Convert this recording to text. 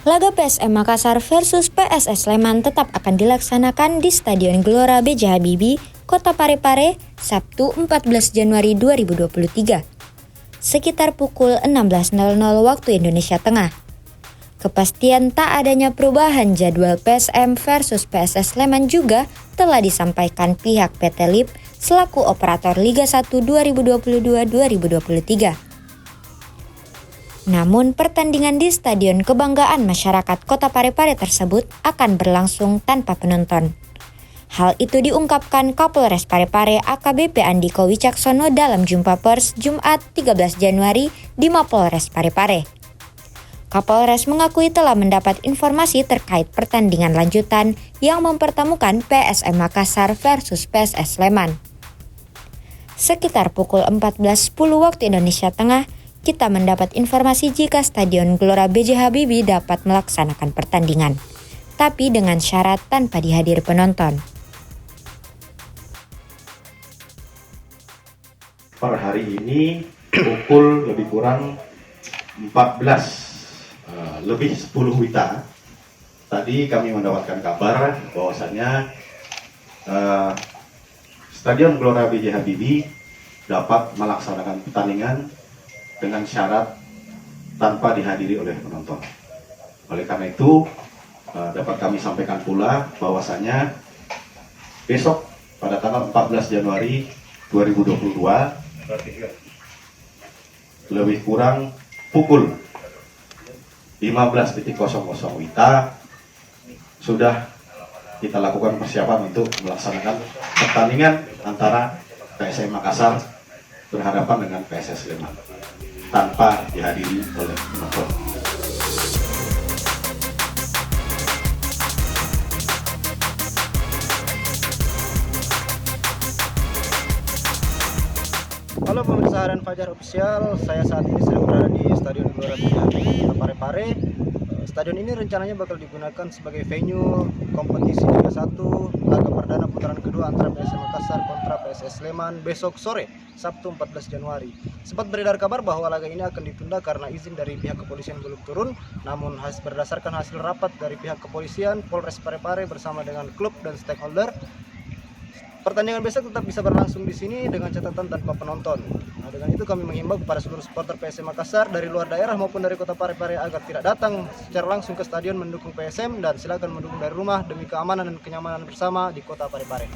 Laga PSM Makassar versus PSS Sleman tetap akan dilaksanakan di Stadion Gelora B.J. Habibie, Kota Parepare, Sabtu 14 Januari 2023, sekitar pukul 16.00 waktu Indonesia Tengah. Kepastian tak adanya perubahan jadwal PSM versus PSS Sleman juga telah disampaikan pihak PT LIP selaku operator Liga 1 2022-2023. Namun pertandingan di Stadion Kebanggaan Masyarakat Kota Parepare tersebut akan berlangsung tanpa penonton. Hal itu diungkapkan Kapolres Parepare AKBP Andiko Wicaksono dalam jumpa pers Jumat 13 Januari di Mapolres Parepare. Kapolres mengakui telah mendapat informasi terkait pertandingan lanjutan yang mempertemukan PSM Makassar versus PSS Sleman. Sekitar pukul 14.10 waktu Indonesia Tengah, kita mendapat informasi jika Stadion Gelora B.J. Habibie dapat melaksanakan pertandingan, tapi dengan syarat tanpa dihadiri penonton. Per hari ini pukul lebih kurang 14 lebih 10 WITA. Tadi kami mendapatkan kabar bahwasannya Stadion Gelora B.J. Habibie dapat melaksanakan pertandingan dengan syarat tanpa dihadiri oleh penonton. Oleh karena itu, dapat kami sampaikan pula bahwasanya besok pada tanggal 14 Januari 2022 lebih kurang pukul 15.00 WITA sudah kita lakukan persiapan untuk melaksanakan pertandingan antara PSM Makassar berhadapan dengan PSS Sleman tanpa dihadiri oleh penonton. Halo pemirsa Harian Fajar Official, saya saat ini sedang berada di Stadion Gelora B.J. Habibie Kota Parepare. Stadion ini rencananya bakal digunakan sebagai venue kompetisi Liga 1 laga perdana putaran kedua antara PSM Makassar kontra PSS Sleman besok sore, Sabtu 14 Januari. Sempat beredar kabar bahwa laga ini akan ditunda karena izin dari pihak kepolisian belum turun, namun berdasarkan hasil rapat dari pihak kepolisian, Polres Parepare bersama dengan klub dan stakeholder, pertandingan besok tetap bisa berlangsung di sini dengan catatan tanpa penonton. Nah, dengan itu kami menghimbau kepada seluruh supporter PSM Makassar dari luar daerah maupun dari Kota Parepare agar tidak datang secara langsung ke stadion mendukung PSM dan silakan mendukung dari rumah demi keamanan dan kenyamanan bersama di Kota Parepare.